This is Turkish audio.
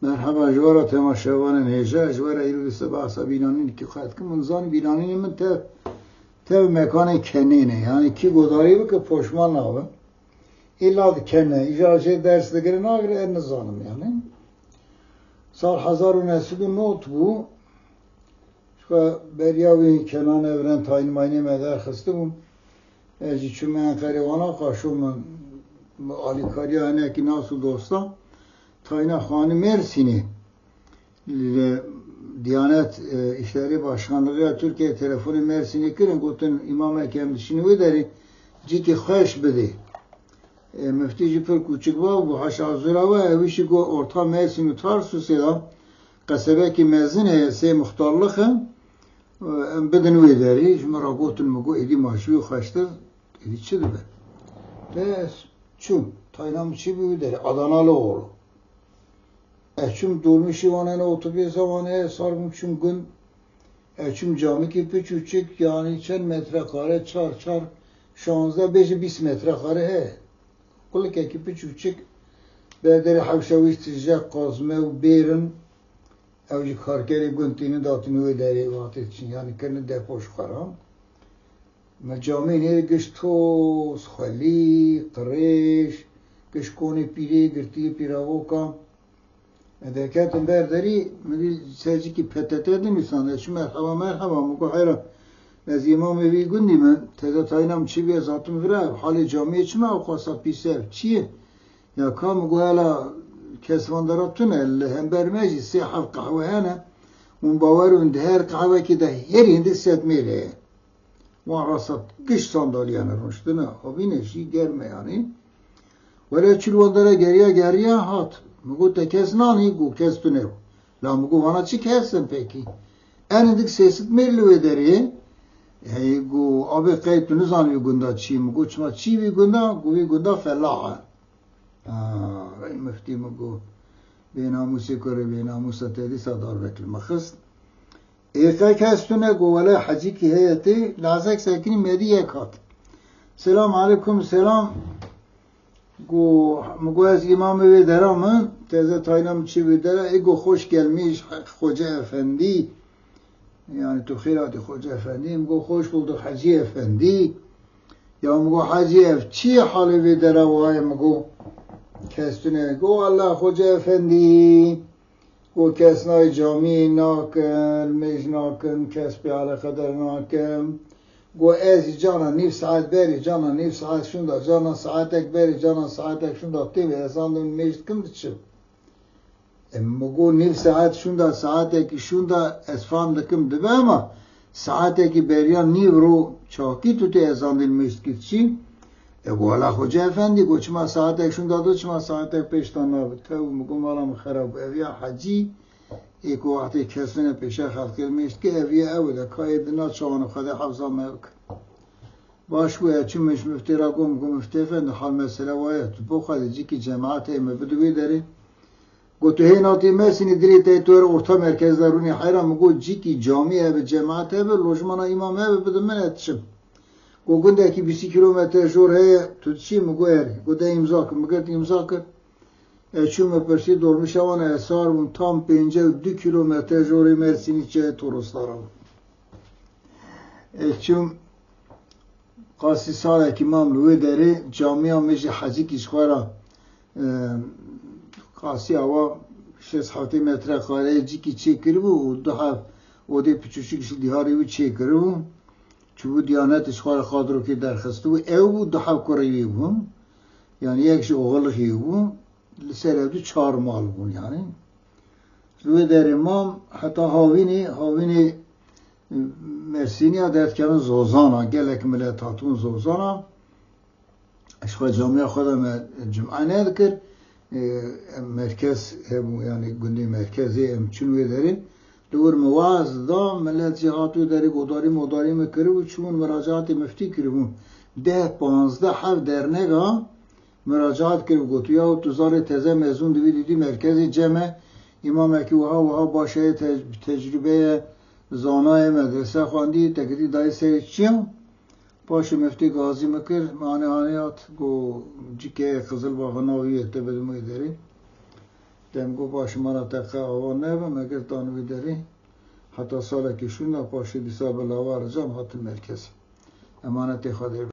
مرحبا جوارا تماشاوان نیجا جوارا ایرو دست بحثا بینانین که خواهد که منظان بینانین من تب مکان کنینه یعنی کی گداری بکه پشمان نابه ایلا کنه ایجاجه درس دگره ناگره ار نزانم یعنی سال 1909 بو شو بریاوی کنان ورن تاین ماینه مدر خسته بون اجی چون من قریوانا قاشو من آلیکاری هنه که ناسو دوستا تاینا خانه مرسینی Diyanet İşleri Başkanlığı Türkiye telefonu Mersin'e kirin gotun İmam Ekem dişini ve deri ciddi hoş bedi. Müfti Cipir Küçük bu haşazura ve evişi go orta Mersin Tarsus ya kasabeki mezine se muhtarlığı bedeni ve deri jmara gotun mugo edi maşvi hoştur edi çidir be. Des çum taynam çibi deri Adanalı oğlu. Eçüm durmuşu vanene otobüs zamanı sarmışım gün. Eçüm cami ki küçük yani çen metrekare çar 16-20 metrekare he. Kullu ki küçük bederi havşaviş tizcak kazme ve berin evci karkeri güntini datını öderi vakti için yani kendi depoş karam. Cami ne geç toz, khali, qreş, geç koni piri, girti piravoka. Edekatın berderi, sadece ki PTT'den insanlar, şu merhaba, muko hayra. Az imam evi gündü mü, tezat taynam çiviye zatım vira, hali camiye çime o kasa pisev, çiye. Ya kam goyala kesvandara tünel, hem bermeci sihaf kahvehane, munbavarun her kahve ki de her indi setmeli. Varasat kış sandalyener hoştuna, o bine şey gelme yani. Vere çulvandara geriye hat. Mugu te kes nani gu kes tünev. La mugu vana çi kesin peki. Enindik sesit merli vederi. Gu abi kayıtını zanıyor gunda çi. Mugu çma çi vi gunda, gu vi gunda fellaha. Ray müfti mugu. Benamusi kore benamusa tedi sadar vekil makhist. Eka kes tüne gu vela hacı ki heyeti. Lazak sakini mediye kat. Selam aleyküm selam. Mugo az imam ve deramın teze taynam çi ve dera ego hoş gelmiş Hoca Efendi yani tuhirati Hoca Efendi mugo hoş bulduk Hacı Efendi ya mugo Hacı çi hali ve dera vay mugo kestine go Allah Hoca Efendi go kesnay cami nakın mecnakın kesbi ala kadar nakın Go ez cana nif saat beri cana nif saat şunda cana saatek beri cana saatek şunda tivi esandın mecid kim dıçı. Go nif saat şunda saatek şunda esfam dıkım dıbe ama saatek beriyan nivru çaki tutu esandın mecid kitçi. Go ala Hoca Efendi go çma saatek şunda da çma saatek peştan abi. Tavu go malam kharab evya hacı. ایک وقتی کسی نپیشه خلق کلمیست که اویه اوله کاید نچوانو خدا حفظا ملک باش گویا چون مش مفتی را گم مفتی فند حال مسئله وایه تو بو خواهد جی که جماعت ایمه بدوی داری گو تو هیناتی مرسینی دری تایتویر ارتا مرکز درونی حیرم گو جی که جامعه به جماعت به لوجمان امام به بدون من اتشم گو گنده که 20 کیلومتر جور هی تو چی مگو اری گو ده امضا کن مگرد امضا کن Eçüm öpersi dolmuş avana esar bun tam 52 kilometre jori Mersin'i çeye turistlara. Eçüm qasi salek imam lüve deri camia meji hacı kişkhara qasi ava 6 metre kare ciki çekir bu daha o de küçük şey dihari bu çekir bu çubu diyanet işgal kadro ki derxastu ev bu daha koreyi bu yani yakşı oğul bu Liserevdi çağırmalı bunu yani. Rüve der imam hatta havini Mersin'e dertkanın zozana gelek milletatun zozana aşka camiye khoda cum'ane dikir merkez yani gündi merkezi emçin ve deri Dur muvaz da millet cihatu deri godari mekiri ve çumun müracaat-ı müfti kiri 10-15 hav dernega müracaat kirib gotu ya tu zare teze mezun divi merkezi ceme imam eki vaha başe tecrübeye zanay medrese khandi tekdi dai se çim başı müfti gazi mekir mani aniyat go cike Kızılbağa naviyette bedim ederi دم گو باش مناطقه آوان نبم اگر دانوی داری حتی سال که شون پاشی دیسا بلاوار جام حتی مرکز امانت خدا